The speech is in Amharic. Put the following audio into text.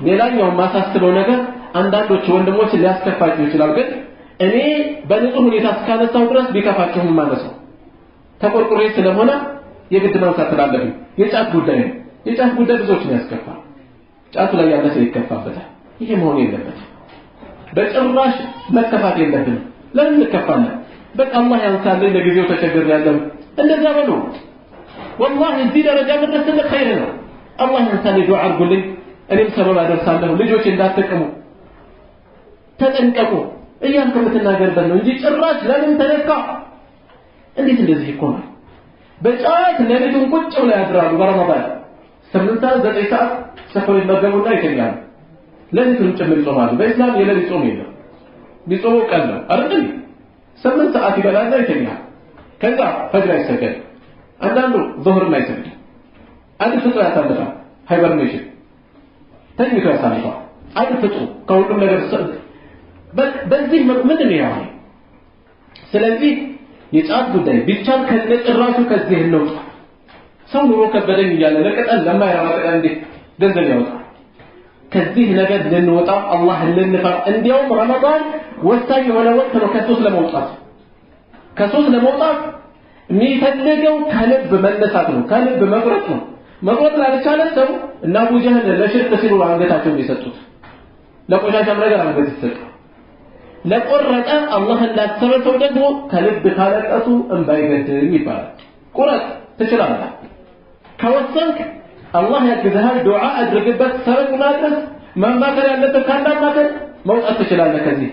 ሌላኛው ማሳስበው ነገር አንዳንዶች ወንድሞች ሊያስከፋቸው ይችላል ግን እኔ በንጹህ ሁኔታ እስካነሳው ድረስ ቢከፋቸውም ማነሳው ተቆርቁሬ ስለሆነ የግድ ማንሳት ስላለብኝ የጫት ጉዳይ ነው የጫት ጉዳይ ብዙዎችን ያስከፋል ጫቱ ላይ ያለ ሰው ይከፋበታል ይሄ መሆን የለበትም በጭራሽ መከፋት የለብንም ለምን እንከፋለን በቃ አላህ ያንሳልን ለጊዜው ተቸግር ያለው እንደዛ በሉ والله እዚህ ደረጃ መድረስ ለኸይር ነው አላህ ያንሳልን ዱዓ አድርጉልኝ እኔም ሰበብ አደርሳለሁ ልጆች እንዳትጠቀሙ ተጠንቀቁ እያልክ የምትናገርበት ነው እንጂ ጭራሽ ለምን ተነካ እንዴት እንደዚህ ይቆማል በጫት ለሊቱን ቁጭ ብለው ያድራሉ በረመዳን 8 ሰዓት 9 ሰዓት ሰፈር ይመገቡና ይተኛሉ ለሊቱን ጭምር ይጾማሉ በእስላም የሌሊት ጾም የለም ቢጾሙ ቀን ነው አይደል 8 ሰዓት ይበላና ይተኛል ከዛ ፈጅር አይሰገድ አንዳንዱ ዙህር ላይ ይሰግድ አንድ ፍጡር ያሳልፋል ሃይበርኔሽን ተኝቶ ያሳልፋል አንድ ፍጡር ከሁሉም ነገር በዚህ ምንድን ነው ያለው ስለዚህ የጫት ጉዳይ ቢቻል ከነጭራሹ ከዚህ ነው ሰው ኑሮ ከበደኝ ይያለ ለቀጠል ለማይራራ ቀጠል እንዴ ገንዘብ ያወጣ ከዚህ ነገር ልንወጣ አላህ ልንፈራ እንዲያውም ረመዳን ወሳኝ የሆነ ወቅት ነው ከሶስት ለመውጣት የሚፈልገው ከልብ መነሳት ነው ከልብ መቁረጥ ነው መቁረጥ ላልቻለ ሰው እና አቡ ጀህል ለሽርክ ሲሉ አንገታቸውን ይሰጡት ለቆሻሻ ነገር አንገት ይሰጡ ለቆረጠ አላህ እንዳሰበው ደግሞ ከልብ ካለቀሱ እንባይገድም ይባላል ቁረጥ ትችላለህ ከወሰንክ አላህ ያግዝሃል ዱዓ አድርግበት ሰበብ ማድረስ መማከር ያለበት ካንዳማከር መውጣት ትችላለህ ከዚህ